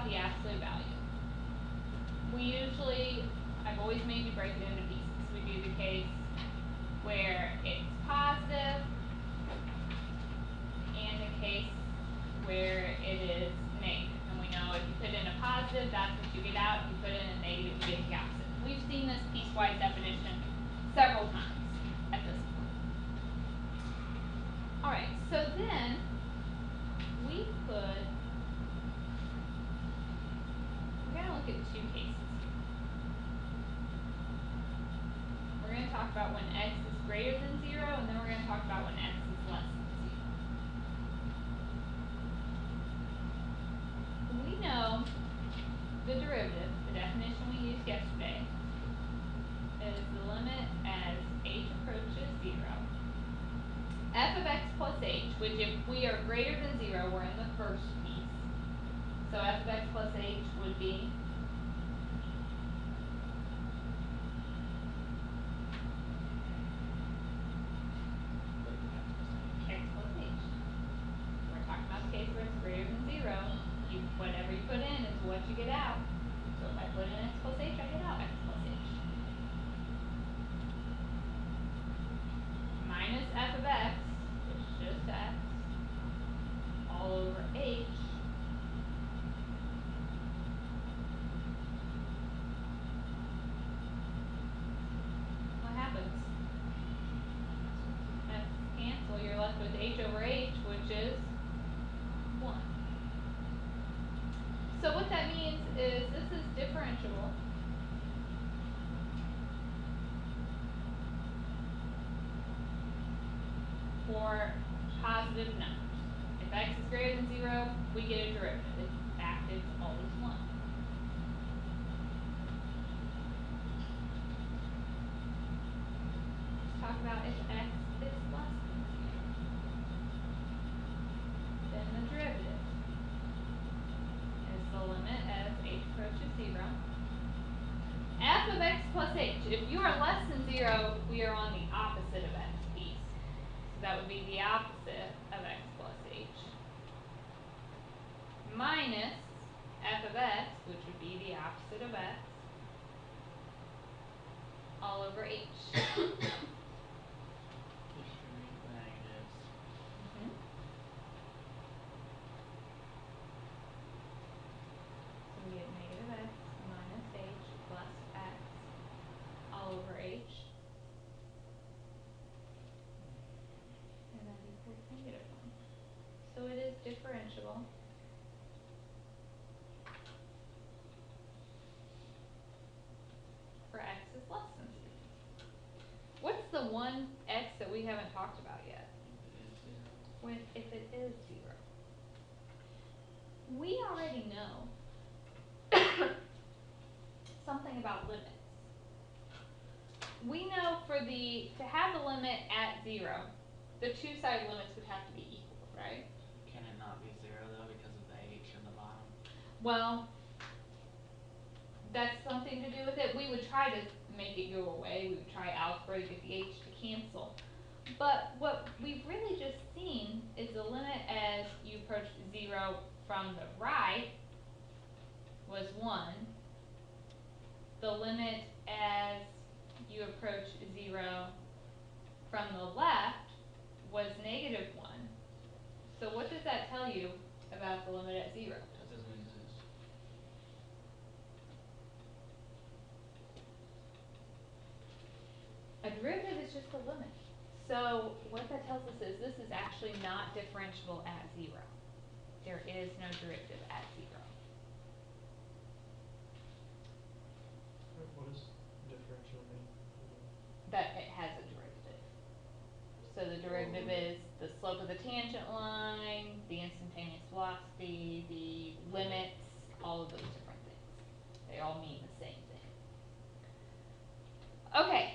about the absolute value. I've always made you break it into pieces. We do the case where it's positive and the case where it is negative. And we know if you put in a positive, that's what you get out. If you put in a negative, you get the opposite. We've seen this piecewise definition several times at this point. Alright, so then we're going to look at two cases. We're going to talk about when x is greater than 0, and then we're going to talk about when x is less than 0. We know the derivative, the definition we used yesterday, is the limit as h approaches 0. F of x plus h, which if we are greater than 0, we're in the first piece. So f of x plus h would be x plus h. We're talking about the case where it's greater than 0. Whatever you put in is what you get out. So if I put in x plus h, I get out x plus h. Minus f of x, which is just x, all over h. What happens? X cancel, you're left with h over h, which is 1. So what that means is this is differentiable for positive numbers. If x is greater than 0, we get a derivative. It's active, always 1. Let's talk about if x is less than 0. Then the derivative is the limit as h approaches 0. F of x plus h. If you are less than 0, we are on the opposite of x piece. So that would be the opposite of x plus h. Minus f of x, which would be the opposite of x, all over h. So we get negative x minus h plus x all over h. And that equals negative 1. So it is differentiable for x is less than 0. What's the one x that we haven't talked about yet? If it is 0. We already know something about limits. We know to have the limit at 0, the two-side limits would have to be equal, right? Can it not be 0 though because of the h in the bottom? Well, that's something to do with it. We would try to make it go away. We would try algebra to get the h to cancel. But what we've really just seen is the limit as you approach 0 from the right was 1. The limit as you approach 0 from the left was negative 1. So what does that tell you about the limit at 0? That doesn't exist. A derivative is just a limit. So what that tells us is this is actually not differentiable at 0. There is no derivative at 0. What does differential mean? That it has a derivative. So the derivative is the slope of the tangent line, the instantaneous velocity, the limits, all of those different things. They all mean the same thing. Okay,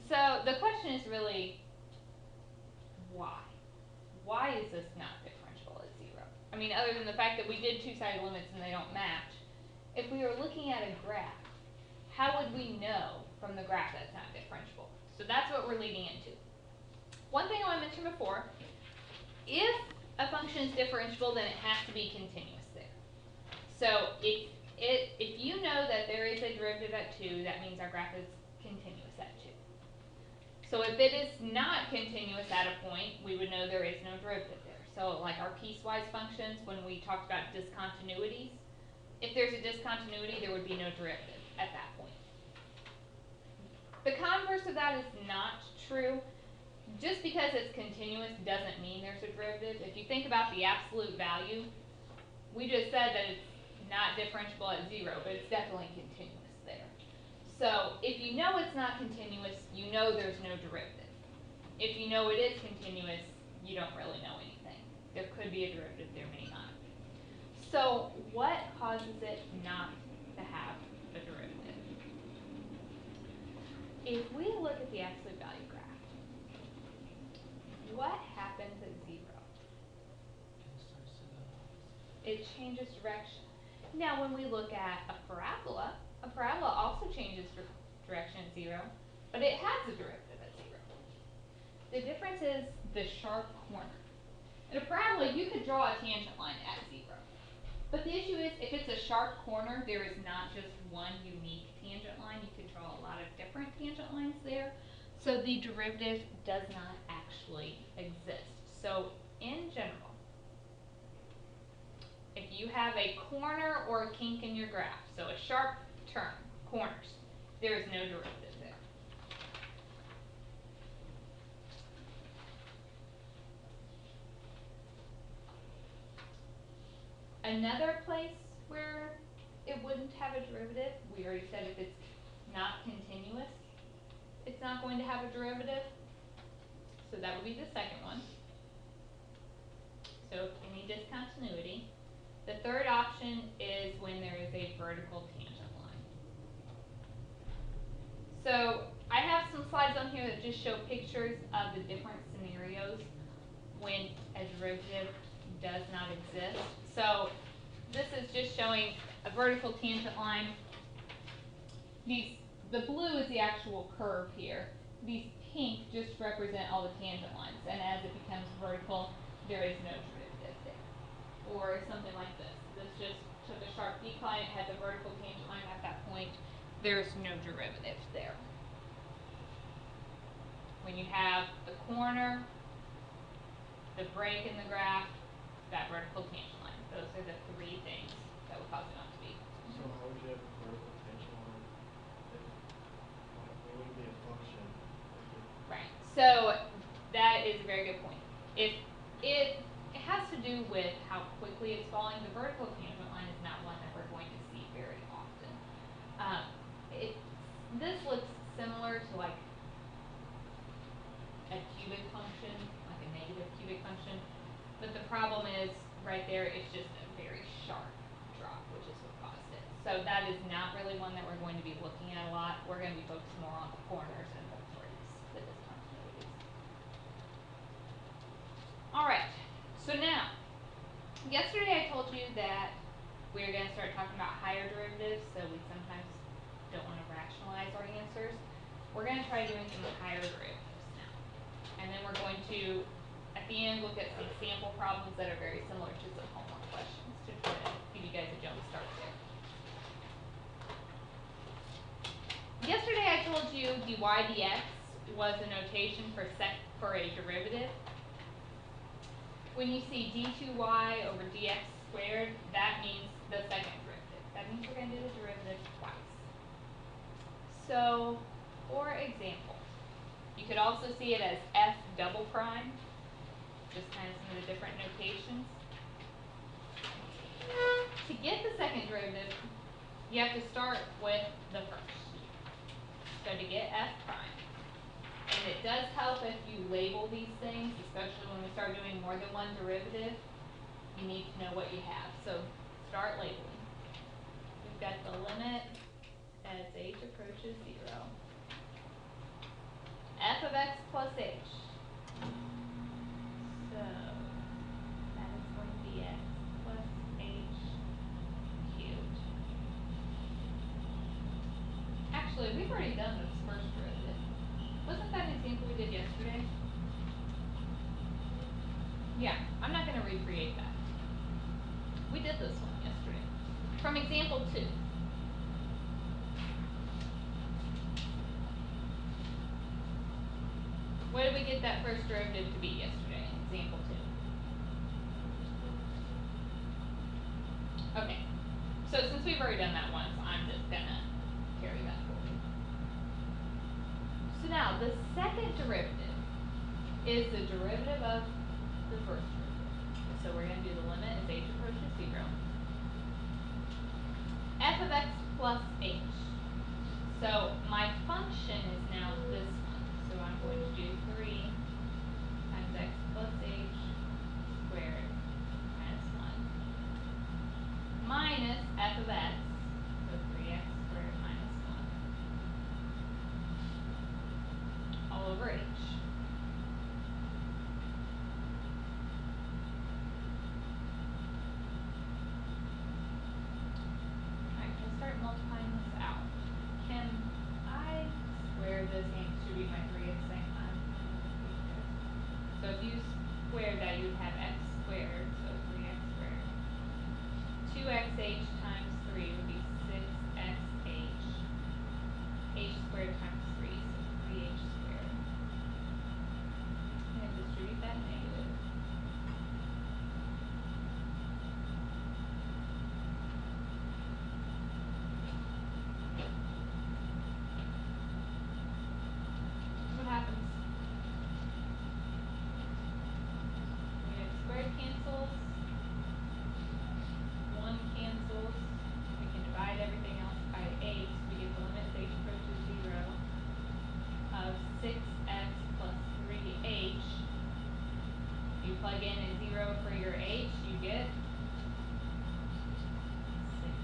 so the question is really why? Why is this not differentiable at 0? I mean, other than the fact that we did two-sided limits and they don't match, if we were looking at a graph, how would we know from the graph that's not differentiable? So that's what we're leading into. One thing I mentioned before, if a function is differentiable, then it has to be continuous there. So if you know that there is a derivative at 2, that means our graph is continuous at 2. So if it is not continuous at a point, we would know there is no derivative there. So like our piecewise functions, when we talked about discontinuities, if there's a discontinuity, there would be no derivative at that point. The converse of that is not true. Just because it's continuous doesn't mean there's a derivative. If you think about the absolute value, we just said that it's not differentiable at 0, but it's definitely continuous there. So if you know it's not continuous, you know there's no derivative. If you know it is continuous, you don't really know anything. There could be a derivative, there may not. So what causes it not to have a derivative? If we look at the absolute value graph, what happens at 0? It changes direction. Now when we look at a parabola also changes direction at 0, but it has a derivative at 0. The difference is the sharp corner. In a parabola, you could draw a tangent line at 0. But the issue is, if it's a sharp corner, there is not just one unique tangent line. You could draw a lot of different tangent lines there. So the derivative does not actually exist. So in general, if you have a corner or a kink in your graph, so a sharp turn, corners, there is no derivative there. Another place where it wouldn't have a derivative, we already said if it's not continuous, it's not going to have a derivative. So that would be the second one. So any discontinuity. The third option is when there is a vertical tangent line. So I have some slides on here that just show pictures of the different scenarios when a derivative does not exist. So this is just showing a vertical tangent line. The blue is the actual curve here. These pink just represent all the tangent lines, and as it becomes vertical, there is no derivative there. Or something like this. This just took a sharp decline, it has a vertical tangent line at that point. There's no derivative there. When you have the corner, the break in the graph, that vertical tangent line. Those are the three things that would cause it not to be. So how would you have a vertical tangent line if it wouldn't be a function? Right. So that is a very good point. If it has to do with how quickly it's falling, the vertical tangent line is not one that we're going to see very often. This looks similar to like a cubic function, like a negative cubic function, but the problem is right there, it's just a very sharp drop, which is what caused it. So that is not really one that we're going to be looking at a lot. We're going to be focused more on the corners and the breaks, the discontinuities. Alright, so now, yesterday I told you that we're going to start talking about higher derivatives, so we sometimes don't want to rationalize our answers. We're going to try doing some higher derivatives now. And then we're going to, at the end, look at some sample problems that are very similar to some homework questions to try to give you guys a jump start there. Yesterday I told you dy dx was a notation for a derivative. When you see d2y over dx squared, that means the second derivative. That means we're going to do the derivative twice. So, for example, you could also see it as f double prime, just kind of some of the different notations. To get the second derivative, you have to start with the first. So to get f prime, and it does help if you label these things, especially when we start doing more than one derivative, you need to know what you have. So start labeling. We've got the limit as h approaches 0. F of x plus h. So that is going to be x plus h cubed. Actually, we've already done this first derivative. Wasn't that an example we did yesterday? Yeah, I'm not going to recreate that. We did this one yesterday. from example 2. What did we get that first derivative to be yesterday in example 2? Okay, so since we've already done that once, I'm just gonna carry that forward. So now, the second derivative is the derivative of the first derivative. So we're going to do the limit as h approaches 0. F of x plus h. So my function is now this one. So I'm going to do 3 times x plus h squared minus 1 minus f of x, so 3x squared minus 1 all over h. Alright, we'll start multiplying this out. Can I square this and distribute my 3 at the same time? So if you squared that, you would have x squared, so 3x squared. 2xh times 3 would be 6xh. H squared times 3, so 3h squared. And distribute that negative. What happens? X squared cancels. 1 cancels. We can divide everything else by 8. We get the limit as h approaches 0 of 6x plus 3h. You plug in a 0 for your h, you get 6x.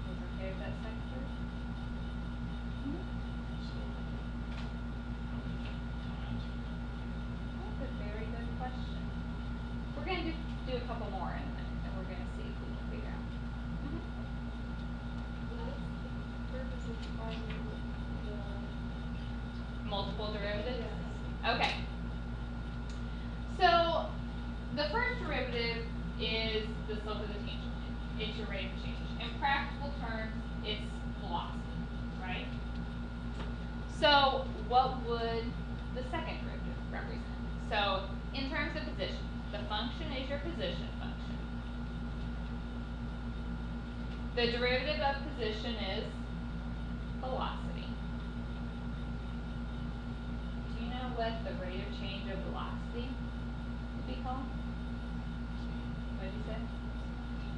Is okay with that sector? So, how many times? That's a very good question. We're going to do a couple more in a minute, and we're going to see if we can figure out. Purpose of finding Multiple derivatives? Yes. Okay. So, the first derivative is the slope of the tangent line. It's your rate of change. In practical terms, it's velocity, right? So, what would the second derivative represent? So, in terms of position, the function is your position function. The derivative of position is velocity. Do you know what the rate of change of velocity would be called? What did you say?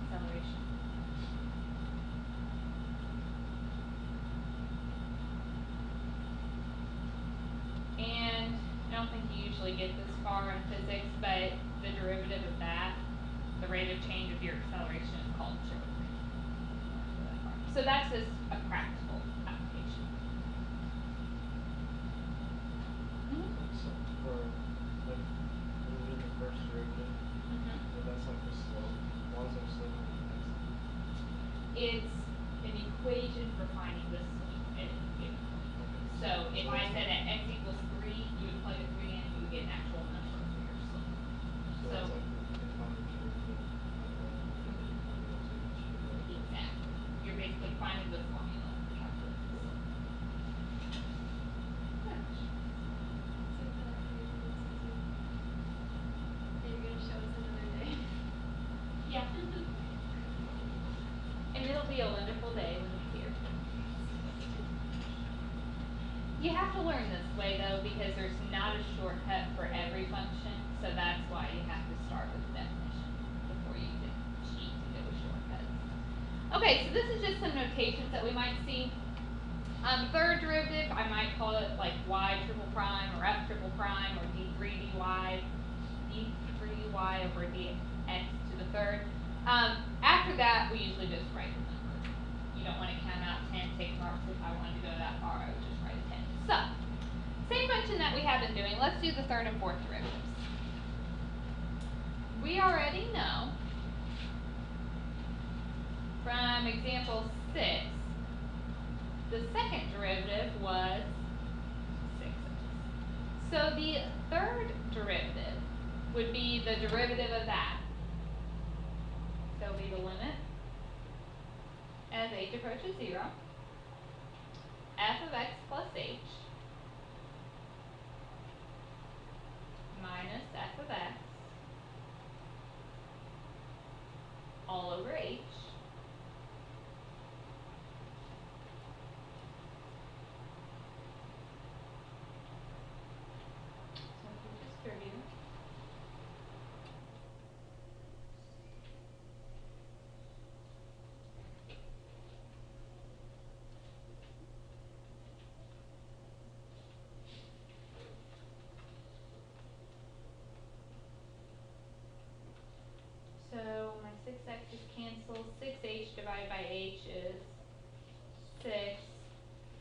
Acceleration. And I don't think you usually get this far in physics, but the derivative of that, the rate of change of your acceleration, is called jerk. So that's just a practical application. So for, like, when we did the first derivative, so that's like the slope. Why is there slope on the next? It's an equation for finding the slope at any given point. Okay. So if I it's- said at x equals 3, you would plug a 3 in, you would get an actual number for your slope. So So, it's like the common derivative of exactly. You're basically finding the formula for calculating the slope. You're gonna show us another day. Yeah. And it'll be a wonderful day when it's here. You have to learn this way though, because there's not a shortcut for every function, so that's why you have to start with the definition before you can cheat and go with shortcuts. Okay, so this is just some notations that we might see. Third derivative, I might call it like y triple prime or f triple prime or d3 dy over dx to the third. After that, we usually just write the number. You don't want to count out 10, take marks. If I wanted to go that far, I would just write 10. So, same function that we have been doing. Let's do the third and fourth derivatives. We already know from example 6, the second derivative was 6x. So the third derivative would be the derivative of that. So it'll be the limit as h approaches 0, f of x plus h minus f of x all over h so if we distribute so my 6x is canceled, 6h divided by h is 6,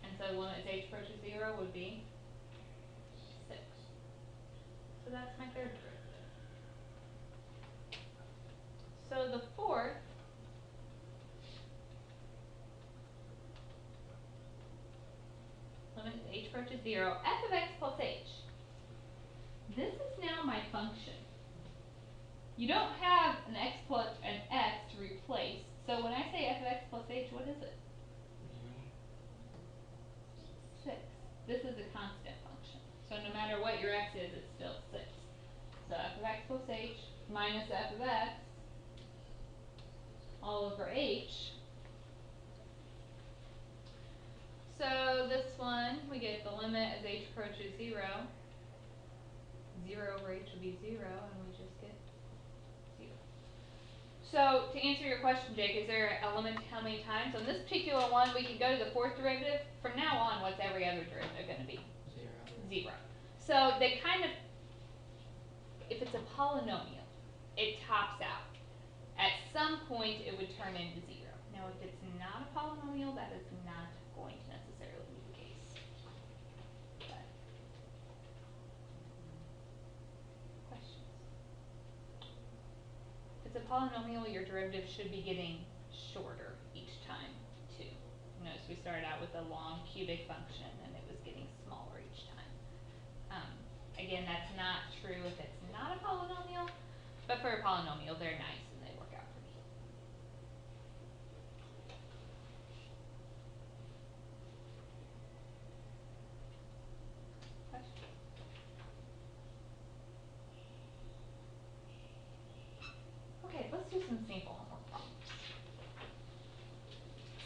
and so the limit as h approaches 0 would be 6. So that's my third derivative. So the fourth limit as h approaches 0, f of x plus h. This is now my function. You don't have an x to replace, so when I say f of x plus h, what is it? 6. This is a constant function. So no matter what your x is, it's still 6. So f of x plus h minus f of x all over h. So this one, we get the limit as h approaches 0. 0 over h will be 0, and we just get 0. So to answer your question, Jake, is there a limit to how many times? On this particular one, we can go to the fourth derivative. From now on, what's every other derivative going to be? 0. So they kind of, if it's a polynomial, it tops out. At some point, it would turn into 0. Now, if it's not a polynomial, that is not going to necessarily be the case. But, questions? If it's a polynomial, your derivative should be getting shorter each time, too. Notice we started out with a long cubic function, and it was getting smaller each time. Again, that's not true if it's not a polynomial, but for a polynomial, they're nice and they work out pretty. Questions? Okay, let's do some simple homework problems.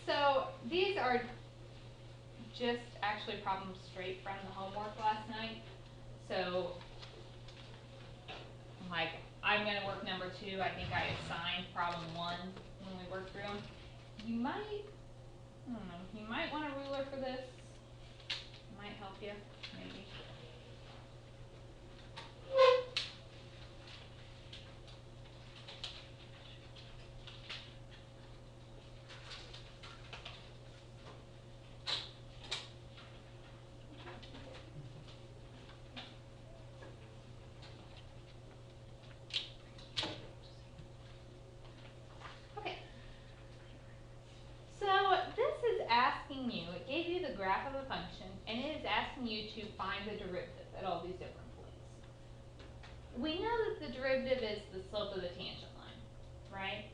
So these are just actually problems straight from the homework last night. So, like, I'm going to work number 2. I think I assigned problem 1 when we worked through them. You might, I don't know, you might want a ruler for this. Might help you, maybe. Okay. So this is asking you, it gave you the graph of a function, and it is asking you to find the derivative at all these different points. We know that the derivative is the slope of the tangent line, right?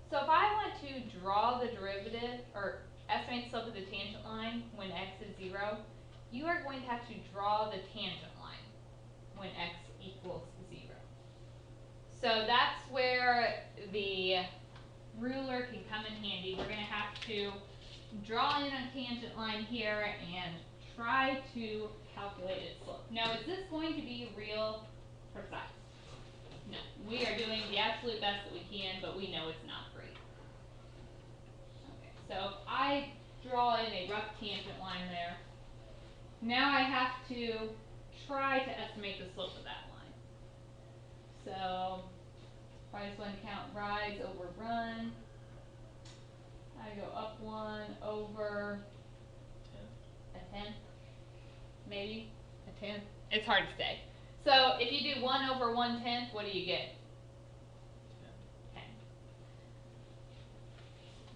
So if I want to draw the derivative, or estimate the slope of the tangent line when x is 0, you are going to have to draw the tangent line when x equals 0. So that's where the ruler can come in handy. We're going to have to draw in a tangent line here and try to calculate its slope. Now, is this going to be real precise? No. We are doing the absolute best that we can, but we know it's not great. Okay, so if I draw in a rough tangent line there, now I have to try to estimate the slope of that line. So if I just want to count rise over run, I go up 1 over a tenth, maybe a tenth. It's hard to say. So if you do 1 over 1/10, what do you get? 10.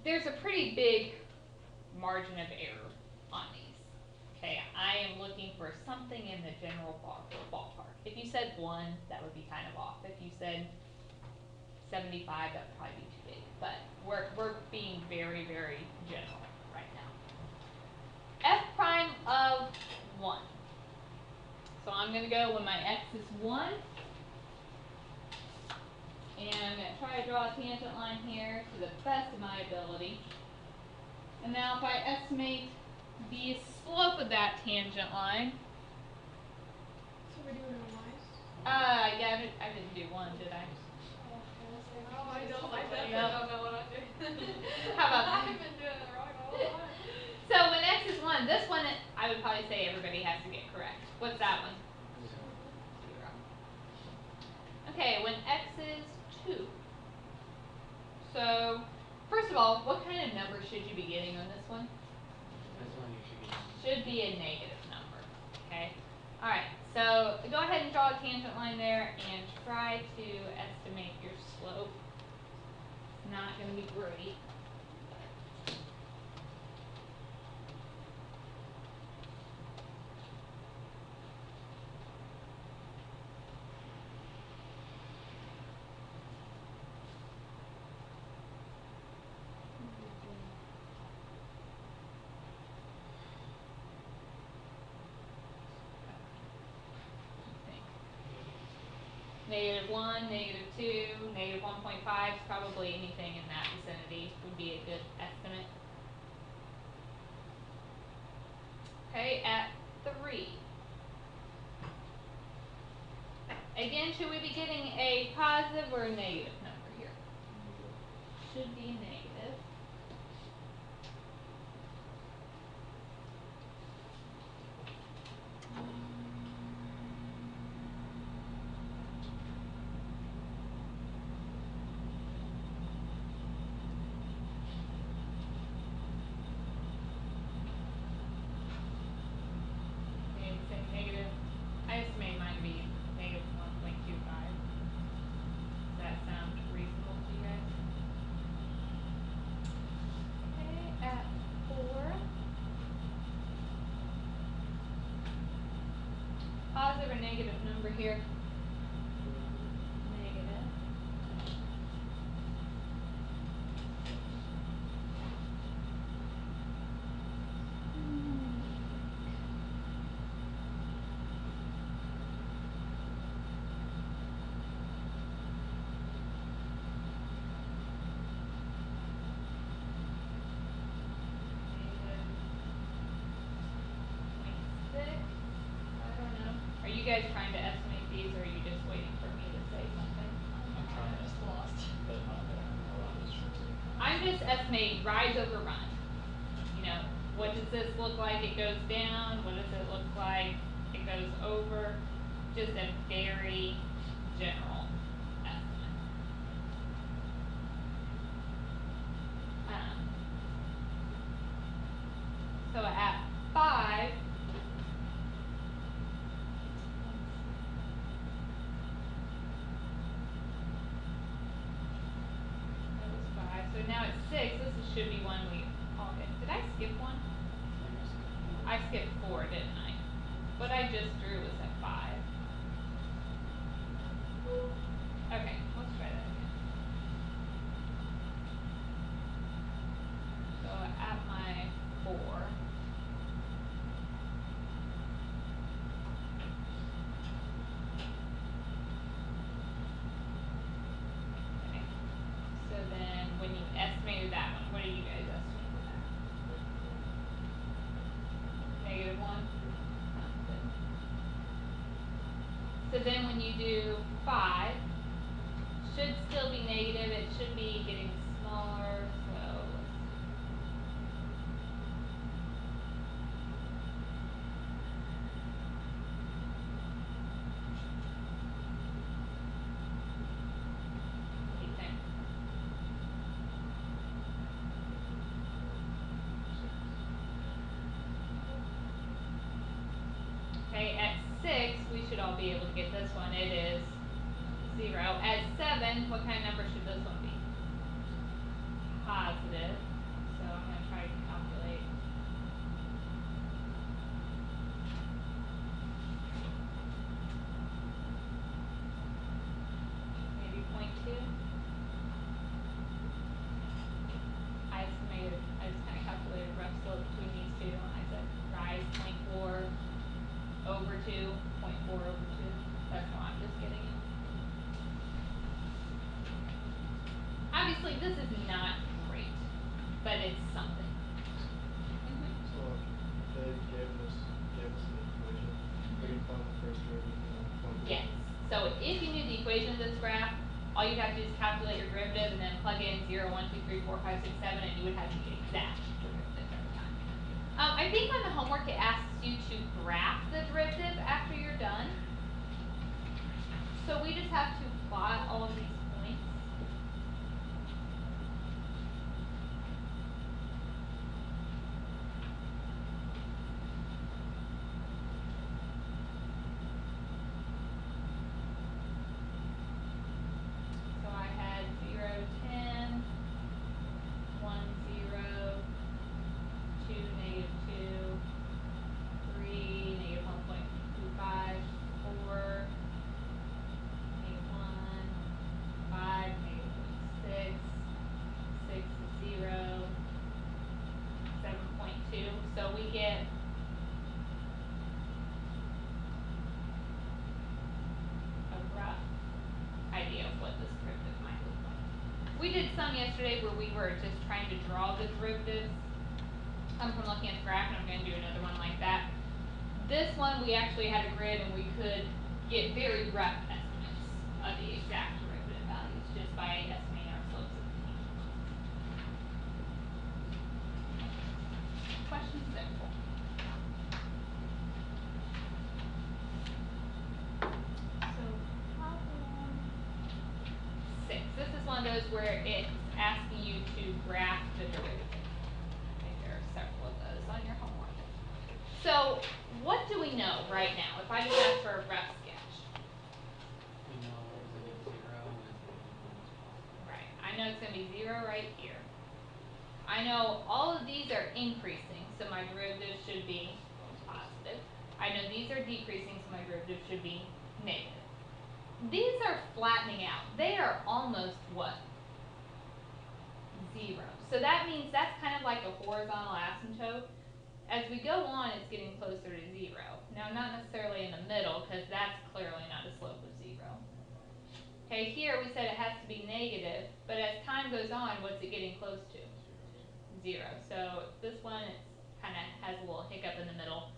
there's a pretty big margin of error on these. Okay, I am looking for something in the general ballpark. If you said 1, that would be kind of off. If you said 75, that would probably be too big. But we're being very, very general right now. F prime of 1. So I'm going to go when my x is 1. And I'm going to try to draw a tangent line here to the best of my ability. And now if I estimate the slope of that tangent line, So we're doing it wise? yeah, I didn't do 1, did I? Oh, I don't. I definitely Yep. don't know what I'm doing. How about I've been doing it wrong all the time. So when x is 1, this one I would probably say everybody has to get correct. What's that one? 0. Okay, when x is 2. So, first of all, what kind of number should you be getting on this one? This one you should get. Should be a negative number. Okay? Alright, so go ahead and draw a tangent line there and try to estimate your slope. It's not going to be great. -1, -2, -1.5 is probably anything in that vicinity would be a good estimate. Okay, at 3. Again, should we be getting a positive or a negative number here? Should be negative. Negative. I estimate mine to be negative 1.25. Does that sound reasonable to you guys? Okay, at 4. Positive or negative number here? Negative. Are you guys trying to estimate these, or are you just waiting for me to say something? I'm trying to Just lost. but I'm just estimating rise over run. You know, what does this look like? It goes down. What does it look like? It goes over. Just a very general estimate. So at 5, that was 5. So now at 6, this should be one we all get. Did I skip one? I skipped 4, didn't I? What I just drew was at 5. Okay, let's try that again. So at my 4. Okay. So then when you estimated that one, what do you guys estimate for that? -1? Sounds good. So then when you do 5, should still be negative, it should be getting smaller, so what do you think? Okay, at 6, we should all be able to get this one. It is 0. At 7, what kind of number should this one be? Positive. honestly, this is not great, but it's something. So they gave us the equation. We can find the first derivative and plug it in. Yes. So if you knew the equation of this graph, all you'd have to do is calculate your derivative and then plug in 0, 1, 2, 3, 4, 5, 6, 7, and you would have the exact derivative every time. I think on the homework it asks you to graph the derivative after you're done. So we just have to plot all of these points. So I had 0, 10, 1, 0, 2, negative 2, 3, negative 1.25, 4, negative 1, 5, negative 6, 6 is 0, 7.2. So we get a rough idea of what this derivative might look like. We did some yesterday where we were just trying to draw the derivatives from looking at the graph, and I'm going to do another one like that. This one we actually had a grid and we could get very rough estimates of the exact derivative values just by estimating our slopes of the tangents. Questions there? So problem 6. This is one of those where it's asking you to graph the derivative. I think there are several of those on your homework. So what do we know right now? If I just ask for a rough sketch. We know it's gonna be 0 and it's gonna be 1 as well. Right. I know it's going to be 0 right here. I know all of these are increasing, so my derivative should be positive. I know these are decreasing, so my derivative should be negative. These are flattening out. They are almost what? 0. So that means that's kind of like a horizontal asymptote. As we go on, it's getting closer to 0. Now, not necessarily in the middle, because that's clearly not a slope of 0. Okay, here we said it has to be negative, but as time goes on, what's it getting close to? 0. So this one, it kind of has a little hiccup in the middle,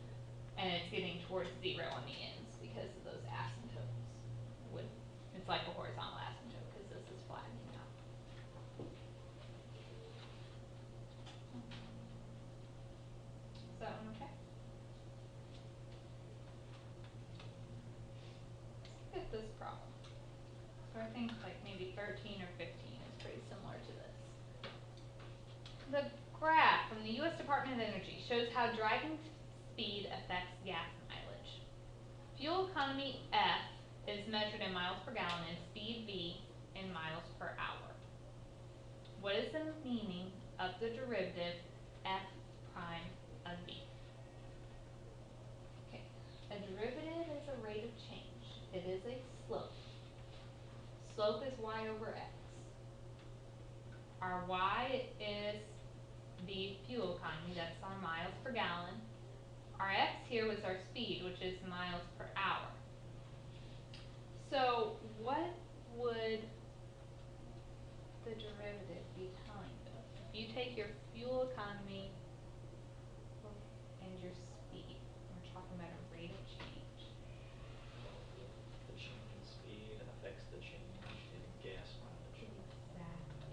and it's getting towards 0 on the ends because of those asymptotes. It's like a horizontal asymptote because this is flattening out. Is that one okay? Look at this problem. So I think like maybe 13 or 15 is pretty similar to this. The graph from the U.S. Department of Energy shows how driving speed affects gas mileage. Fuel economy F is measured in miles per gallon and speed V in miles per hour. What is the meaning of the derivative F prime of V? Okay, a derivative is a rate of change. It is a slope. Slope is y over x. Our y is the fuel economy, that's our miles per gallon. Our x here was our speed, which is miles per hour. So what would the derivative be telling us? If you take your fuel economy and your speed, we're talking about a rate of change. The change in speed affects the change in gas mileage. Exactly.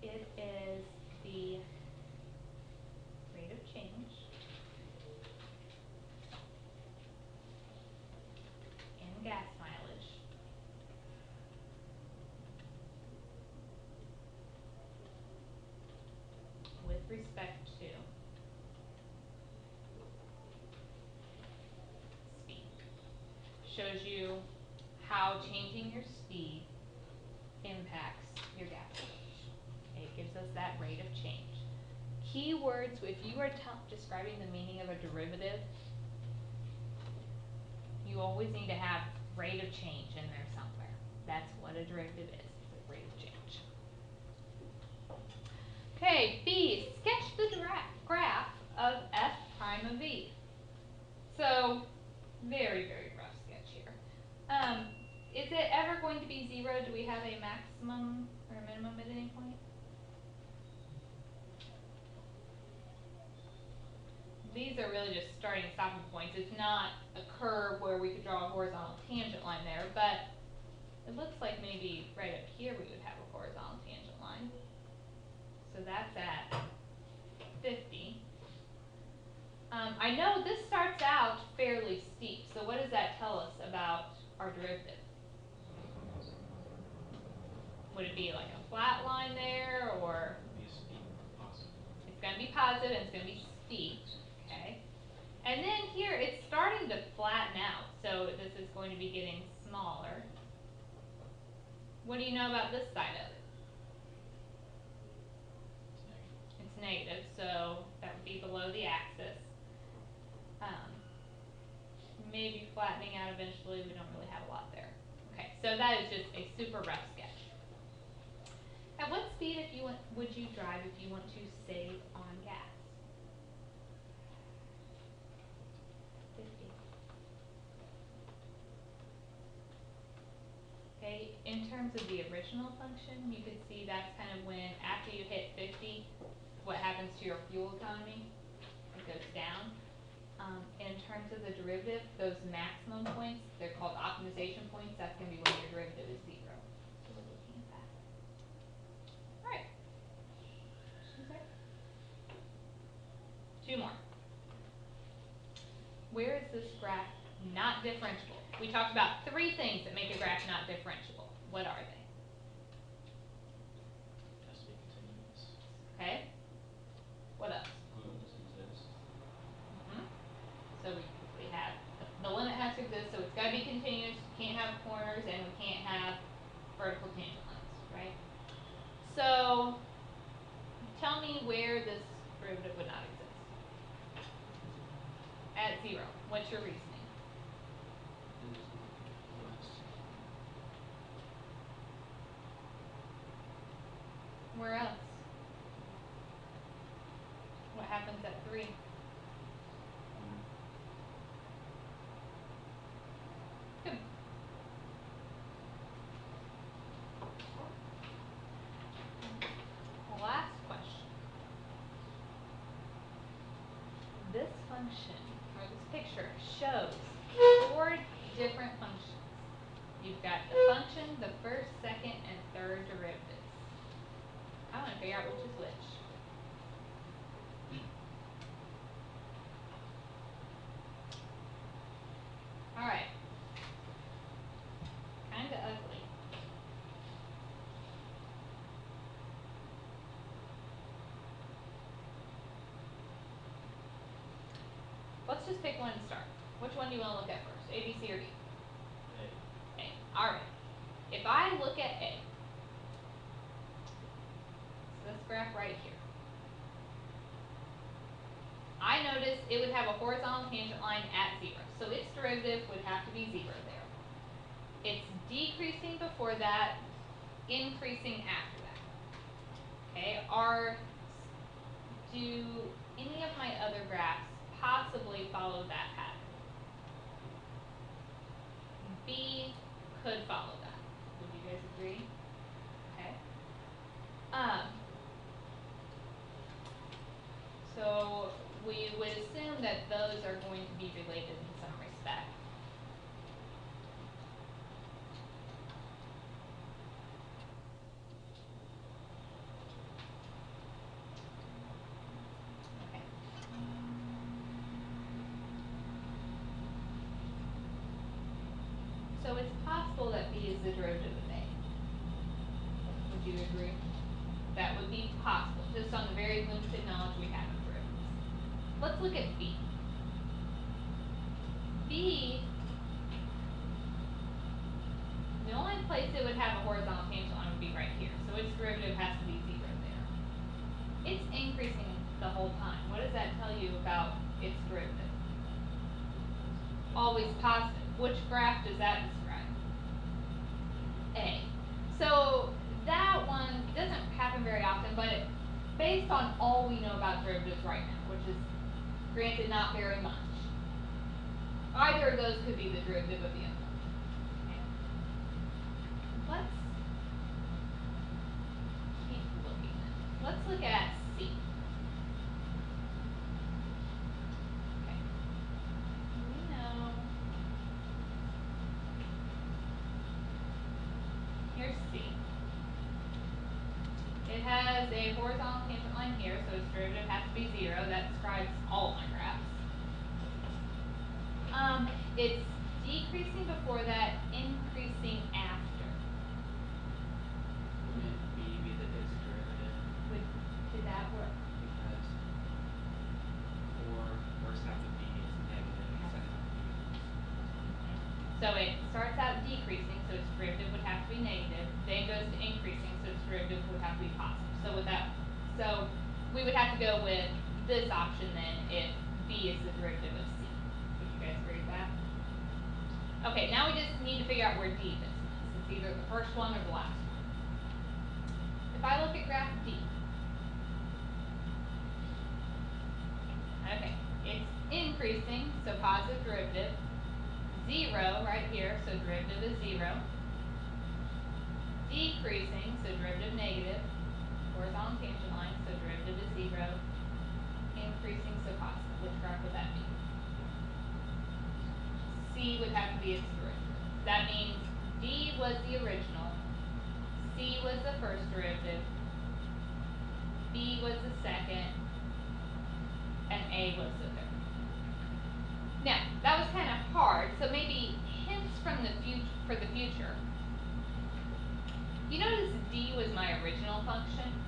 It is the rate of change in gas mileage with respect to speed. Shows you how changing your speed impacts your gas mileage. It gives us that rate of change. Keywords, if you are describing the meaning of a derivative, you always need to have rate of change in there somewhere. That's what a derivative is, the rate of change. Okay, B, sketch the graph of F prime of V. So, very, very rough sketch here. Is it ever going to be 0? Do we have a maximum or or a minimum at any point. These are really just starting and stopping points. It's not a curve where we could draw a horizontal tangent line there, but it looks like maybe right up here we would have a horizontal tangent line. So that's at 50. I know this starts out fairly steep, so what does that tell us about our derivative? Would it be like a flat line there, or? Be a steep positive. It's going to be positive and it's going to be steep, okay? And then here it's starting to flatten out, so this is going to be getting smaller. What do you know about this side of it? It's negative. It's negative, so that would be below the axis. Maybe flattening out eventually. We don't really have a lot there. Okay, so that is just a super rough sketch. At what speed would you drive if you want to save on gas? 50. Okay, in terms of the original function, you could see that's kind of when, after you hit 50, what happens to your fuel economy? It goes down. In terms of the derivative, those maximum points, they're called optimization points. That's going to be when your derivative is 0. So we're looking at that. All right. Questions there? 2 more. Where is this graph not differentiable? We talked about 3 things that make a graph not differentiable. What are they? It has to be continuous. Okay. What else? Limits exist. So we have the limit has to exist, so it's got to be continuous. We can't have corners, and we can't have vertical tangent lines, right? So tell me where this derivative would not exist. At 0. What's your reasoning? Where else? What happens at 3? Good. Last question. This function, or this picture, shows 4 different functions. You've got the function, the first, second, and third derivatives. I want to figure out which is which. Alright. Kinda ugly. Let's just pick one to start. Which one do you want to look at first? A, B, C, or D? A. A. Alright. If I look at A, so this graph right here, I notice it would have a horizontal tangent line at 0. So its derivative would have to be 0 there. It's decreasing before that, increasing after that. Okay, do any of my other graphs possibly follow that pattern? B could follow that. Would you guys agree? Okay. So we would assume that those are going to be related in some respect. Okay. So it's possible that B is the derivative of A. Would you agree? That would be possible, just on the very limited knowledge we have of derivatives. Let's look at B. B, the only place it would have a horizontal tangent line would be right here. So its derivative has to be 0 there. It's increasing the whole time. What does that tell you about its derivative? Always positive. Which graph does that describe? A. So that one doesn't happen very often, but based on all we know about derivatives right now, which is granted not very much, either of those could be the derivative of the other. Okay. let's look at C. Okay. We know. Here's C. It has a horizontal tangent line here, so its derivative has to be 0. That describes all of my graphs. It's decreasing before that, increasing after. Wouldn't B be its derivative? Did that work? Because for first half of B is negative, second half of B is positive. So it starts out decreasing, so its derivative would have to be negative, then goes to increasing, so its derivative would have to be positive. So we would have to go with this option then if B is the derivative of C. Would you guys agree with that? Okay, now we just need to figure out where D is. It's either the first one or the last one. If I look at graph D, okay, it's increasing, so positive derivative. 0 right here, so derivative is 0. Decreasing, so derivative negative. Horizontal tangent line, so derivative is 0. Increasing, so positive. Which graph would that be? C would have to be its derivative. That means D was the original, C was the first derivative, B was the second, and A was the third. Now, that was kind of hard, so maybe hints from the for the future. You notice D was my original function?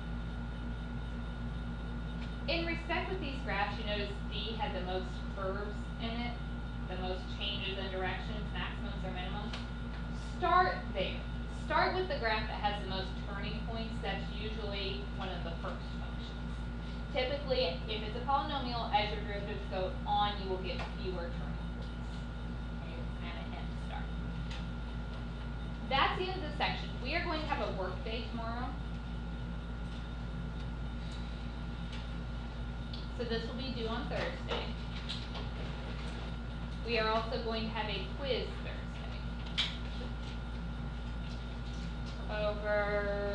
In respect with these graphs, you notice D had the most curves in it, the most changes in directions, maximums or minimums. Start there. Start with the graph that has the most turning points. That's usually one of the first functions. Typically, if it's a polynomial, as your derivatives go on, you will get fewer turning points. Okay, it's kind of hint to start. That's the end of the section. We are going to have a work day tomorrow. So this will be due on Thursday. We are also going to have a quiz Thursday. Over